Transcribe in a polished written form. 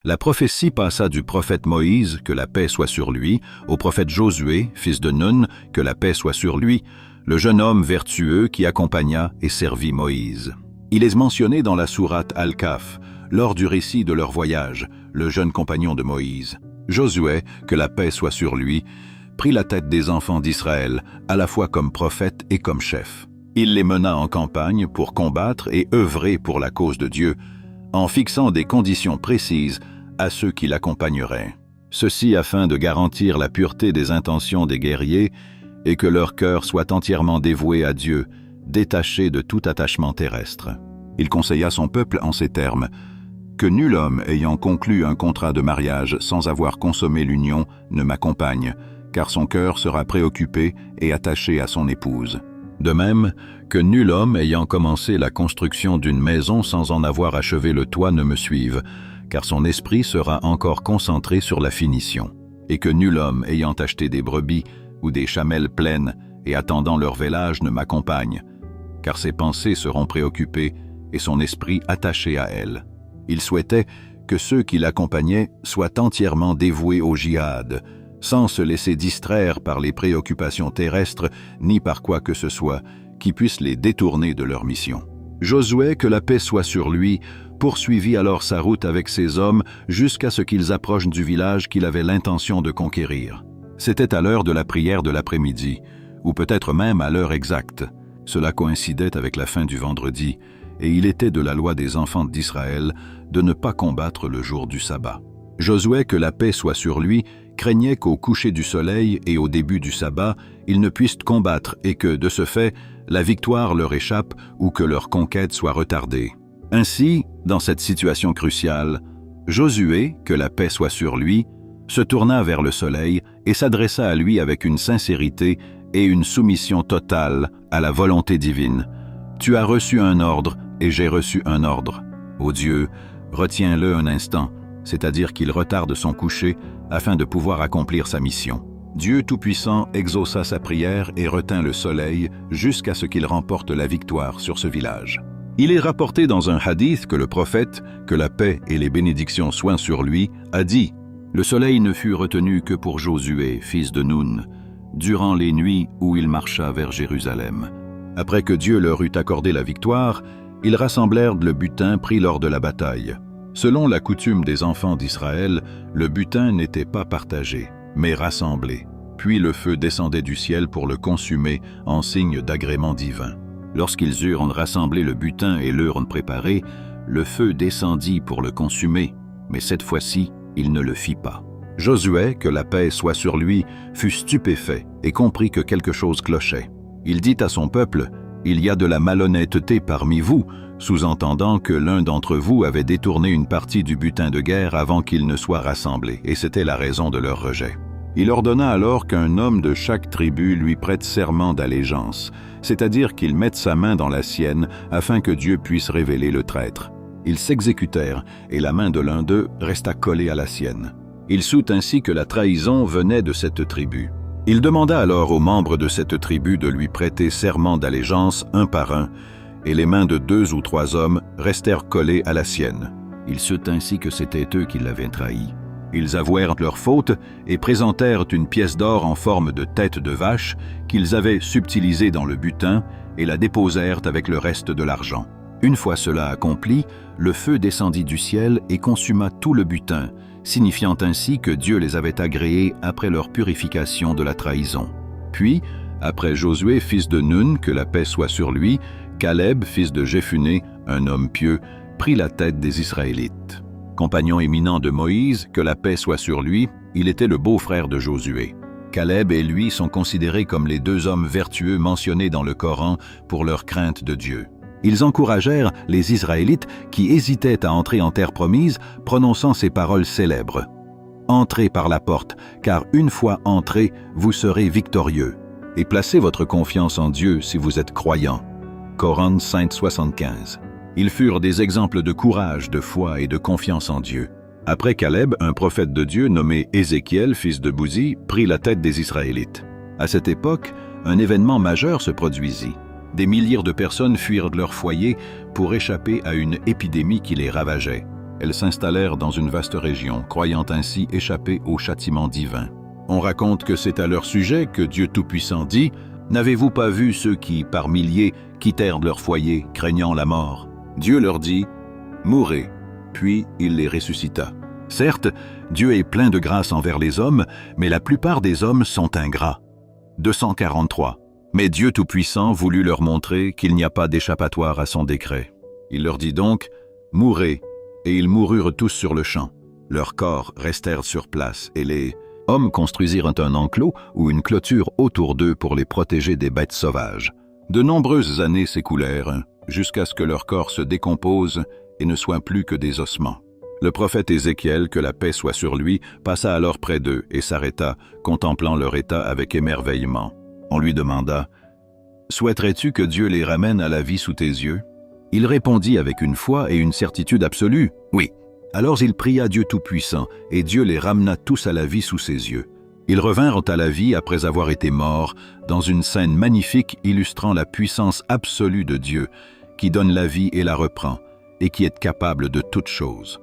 La prophétie passa du prophète Moïse, que la paix soit sur lui, au prophète Josué, fils de Nun, que la paix soit sur lui, le jeune homme vertueux qui accompagna et servit Moïse. Il est mentionné dans la sourate Al-Kahf, lors du récit de leur voyage, le jeune compagnon de Moïse. Josué, que la paix soit sur lui, prit la tête des enfants d'Israël, à la fois comme prophète et comme chef. Il les mena en campagne pour combattre et œuvrer pour la cause de Dieu, en fixant des conditions précises à ceux qui l'accompagneraient. Ceci afin de garantir la pureté des intentions des guerriers et que leur cœur soit entièrement dévoué à Dieu, détaché de tout attachement terrestre. Il conseilla son peuple en ces termes: que nul homme ayant conclu un contrat de mariage sans avoir consommé l'union ne m'accompagne, car son cœur sera préoccupé et attaché à son épouse. De même, que nul homme ayant commencé la construction d'une maison sans en avoir achevé le toit ne me suive, car son esprit sera encore concentré sur la finition. Et que nul homme ayant acheté des brebis ou des chamelles pleines et attendant leur vélage ne m'accompagne, car ses pensées seront préoccupées et son esprit attaché à elles. Il souhaitait que ceux qui l'accompagnaient soient entièrement dévoués au djihad, sans se laisser distraire par les préoccupations terrestres ni par quoi que ce soit qui puisse les détourner de leur mission. Josué, que la paix soit sur lui, poursuivit alors sa route avec ses hommes jusqu'à ce qu'ils approchent du village qu'il avait l'intention de conquérir. C'était à l'heure de la prière de l'après-midi, ou peut-être même à l'heure exacte. Cela coïncidait avec la fin du vendredi, et il était de la loi des enfants d'Israël de ne pas combattre le jour du sabbat. Josué, que la paix soit sur lui, craignait qu'au coucher du soleil et au début du sabbat, ils ne puissent combattre et que, de ce fait, la victoire leur échappe ou que leur conquête soit retardée. Ainsi, dans cette situation cruciale, Josué, que la paix soit sur lui, se tourna vers le soleil et s'adressa à lui avec une sincérité et une soumission totale à la volonté divine. « Tu as reçu un ordre et j'ai reçu un ordre. Ô Dieu, retiens-le un instant, c'est-à-dire qu'il retarde son coucher afin de pouvoir accomplir sa mission. » Dieu Tout-Puissant exauça sa prière et retint le soleil jusqu'à ce qu'il remporte la victoire sur ce village. Il est rapporté dans un hadith que le prophète, que la paix et les bénédictions soient sur lui, a dit: « Le soleil ne fut retenu que pour Josué, fils de Nun, durant les nuits où il marcha vers Jérusalem. Après que Dieu leur eut accordé la victoire, ils rassemblèrent le butin pris lors de la bataille. Selon la coutume des enfants d'Israël, le butin n'était pas partagé, mais rassemblé. Puis le feu descendait du ciel pour le consumer en signe d'agrément divin. Lorsqu'ils eurent rassemblé le butin et l'eurent préparé, le feu descendit pour le consumer, mais cette fois-ci, il ne le fit pas. Josué, que la paix soit sur lui, fut stupéfait et comprit que quelque chose clochait. Il dit à son peuple: « Il y a de la malhonnêteté parmi vous », sous-entendant que l'un d'entre vous avait détourné une partie du butin de guerre avant qu'il ne soit rassemblé, et c'était la raison de leur rejet. Il ordonna alors qu'un homme de chaque tribu lui prête serment d'allégeance, c'est-à-dire qu'il mette sa main dans la sienne afin que Dieu puisse révéler le traître. Ils s'exécutèrent, et la main de l'un d'eux resta collée à la sienne. Il sut ainsi que la trahison venait de cette tribu. Il demanda alors aux membres de cette tribu de lui prêter serment d'allégeance un par un, et les mains de 2 ou 3 hommes restèrent collées à la sienne. Il sut ainsi que c'était eux qui l'avaient trahi. Ils avouèrent leur faute et présentèrent une pièce d'or en forme de tête de vache qu'ils avaient subtilisée dans le butin et la déposèrent avec le reste de l'argent. Une fois cela accompli, le feu descendit du ciel et consuma tout le butin, signifiant ainsi que Dieu les avait agréés après leur purification de la trahison. Puis, après Josué, fils de Nun, que la paix soit sur lui, Caleb, fils de Jephuné, un homme pieux, prit la tête des Israélites. Compagnon éminent de Moïse, que la paix soit sur lui, il était le beau-frère de Josué. Caleb et lui sont considérés comme les 2 hommes vertueux mentionnés dans le Coran pour leur crainte de Dieu. Ils encouragèrent les Israélites qui hésitaient à entrer en terre promise, prononçant ces paroles célèbres: « Entrez par la porte, car une fois entrés, vous serez victorieux. Et placez votre confiance en Dieu si vous êtes croyants. » Coran 5:75. Ils furent des exemples de courage, de foi et de confiance en Dieu. Après Caleb, un prophète de Dieu nommé Ézéchiel, fils de Bouzi, prit la tête des Israélites. À cette époque, un événement majeur se produisit. Des milliers de personnes fuirent de leur foyer pour échapper à une épidémie qui les ravageait. elles s'installèrent dans une vaste région, croyant ainsi échapper au châtiment divin. On raconte que c'est à leur sujet que Dieu Tout-Puissant dit « N'avez-vous pas vu ceux qui, par milliers, quittèrent leur foyer, craignant la mort ?» Dieu leur dit « Mourez », puis il les ressuscita. Certes, Dieu est plein de grâce envers les hommes, mais la plupart des hommes sont ingrats. 243. Mais Dieu Tout-Puissant voulut leur montrer qu'il n'y a pas d'échappatoire à son décret. Il leur dit donc « Mourez », et ils moururent tous sur le champ. Leurs corps restèrent sur place, et les hommes construisirent un enclos ou une clôture autour d'eux pour les protéger des bêtes sauvages. De nombreuses années s'écoulèrent, jusqu'à ce que leur corps se décompose et ne soit plus que des ossements. Le prophète Ézéchiel, que la paix soit sur lui, passa alors près d'eux et s'arrêta, contemplant leur état avec émerveillement. On lui demanda « Souhaiterais-tu que Dieu les ramène à la vie sous tes yeux ?» Il répondit avec une foi et une certitude absolue « Oui ». Alors il pria Dieu Tout-Puissant, et Dieu les ramena tous à la vie sous ses yeux. Ils revinrent à la vie après avoir été morts, dans une scène magnifique illustrant la puissance absolue de Dieu, qui donne la vie et la reprend, et qui est capable de toutes choses.